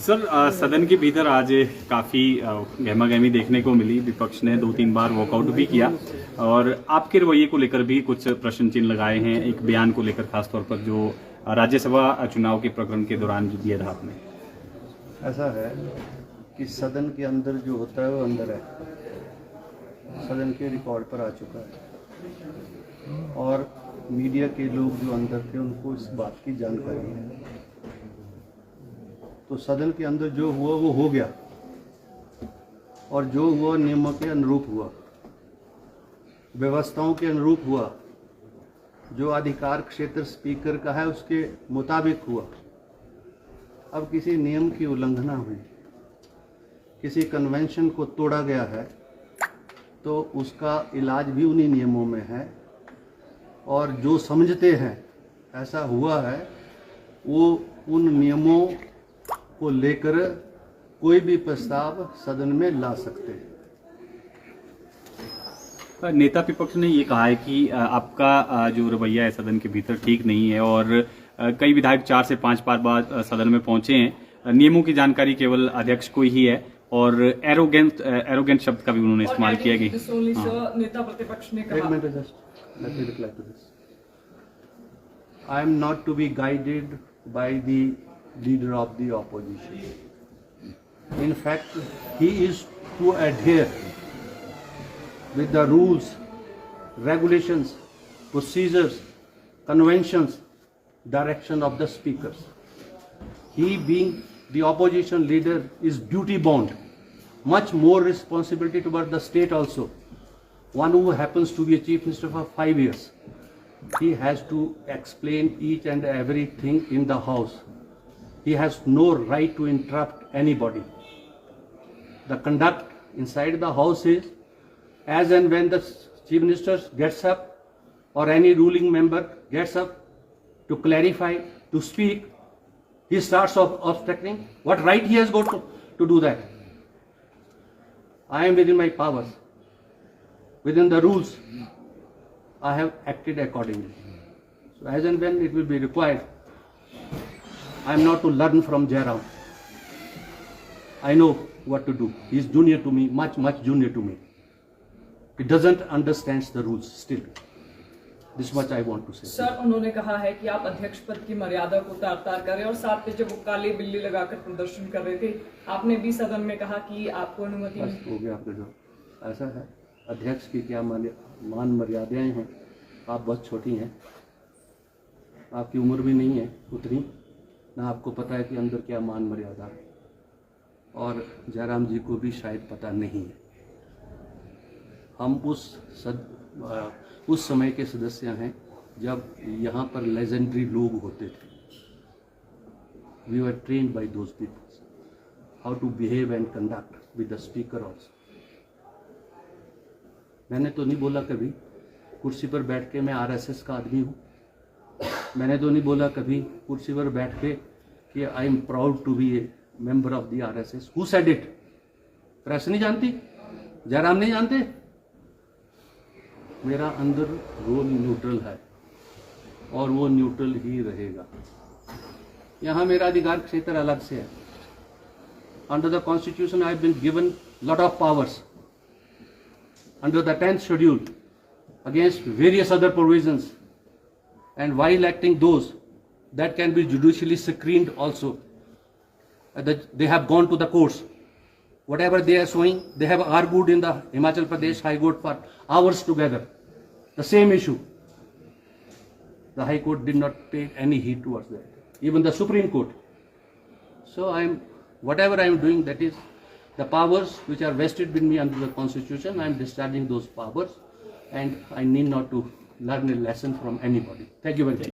Sir सदन के भीतर आज काफ़ी गहमा गहमी देखने को मिली। विपक्ष ने 2-3 बार वॉकआउट भी किया और आपके रवैये को लेकर भी कुछ प्रश्न चिन्ह लगाए हैं। एक बयान को लेकर खासतौर पर जो राज्यसभा चुनाव के प्रकरण के दौरान जो दिया था आपने। ऐसा है कि सदन के अंदर जो होता है वो अंदर है, सदन के रिकॉर्ड पर आ चुका है और मीडिया के लोग जो अंदर थे उनको इस बात की जानकारी है। तो सदन के अंदर जो हुआ वो हो गया और जो हुआ नियमों के अनुरूप हुआ, व्यवस्थाओं के अनुरूप हुआ, जो अधिकार क्षेत्र स्पीकर का है उसके मुताबिक हुआ। अब किसी नियम की उल्लंघना हुई, किसी कन्वेंशन को तोड़ा गया है तो उसका इलाज भी उन्हीं नियमों में है और जो समझते हैं ऐसा हुआ है वो उन नियमों को लेकर कोई भी प्रस्ताव सदन में ला सकते हैं। नेता विपक्ष ने ये कहा है कि आपका जो रवैया है सदन के भीतर ठीक नहीं है और कई विधायक 4 से 5 बार बाद सदन में पहुंचे हैं। नियमों की जानकारी केवल अध्यक्ष को ही है और एरोगेंट शब्द का भी उन्होंने इस्तेमाल किया कि नेता प्रतिपक्ष ने कहा, I am not to be guided by the leader of the opposition. In fact, he is to adhere with the rules, regulations, procedures, conventions, direction of the speakers. He, being the opposition leader, is duty bound, much more responsibility toward the state also. One who happens to be a chief minister for 5 years, he has to explain each and everything in the house. He has no right to interrupt anybody. The conduct inside the house is, as and when the chief minister gets up or any ruling member gets up to clarify, to speak, he starts obstructing. What right he has got to do that? I am within my powers, within the rules. I have acted accordingly. So as and when it will be required, I am not to learn from Jairam. I know what to do. He is junior to me, much junior to me. He doesn't understand the rules still. This much I want to say. Sir, उन्होंने कहा है कि आप अध्यक्ष पद की मर्यादा को तार-तार करें और साथ में जब वो काली बिल्ली लगाकर प्रदर्शन कर रहे थे, आपने भी सदन में कहा कि आपको अनुमति नहीं। हो गया आपका जो ऐसा है, अध्यक्ष की क्या मान मर्यादाएं हैं। आप बहुत छोटी हैं, आपकी उम्र भी नहीं है उतनी, ना आपको पता है कि अंदर क्या मान मर्यादा है और जयराम जी को भी शायद पता नहीं है। हम उस समय के सदस्य हैं जब यहाँ पर लेजेंडरी लोग होते थे। We were trained by those peoples how to behave and conduct with the speaker also. मैंने तो नहीं बोला कभी कुर्सी पर बैठ के मैं आरएसएस का आदमी हूँ। मैंने तो नहीं बोला कभी कुर्सी पर बैठ के कि I am proud to be a member of the RSS. Who said it? Press नहीं जानती, जयराम नहीं जानते। मेरा अंदर रोल न्यूट्रल है और वो न्यूट्रल ही रहेगा। यहाँ मेरा अधिकार क्षेत्र अलग से है। Under the constitution I have been given lot of powers under the 10th schedule against various other provisions, and while acting those that can be judicially screened also, they have gone to the courts. Whatever they are showing, they have argued in the Himachal Pradesh High Court for hours together. The same issue. The High Court did not pay any heed towards that. Even the Supreme Court. So whatever I am doing, that is the powers which are vested with me under the Constitution. I am discharging those powers and I need not to learn a lesson from anybody. Thank you very much.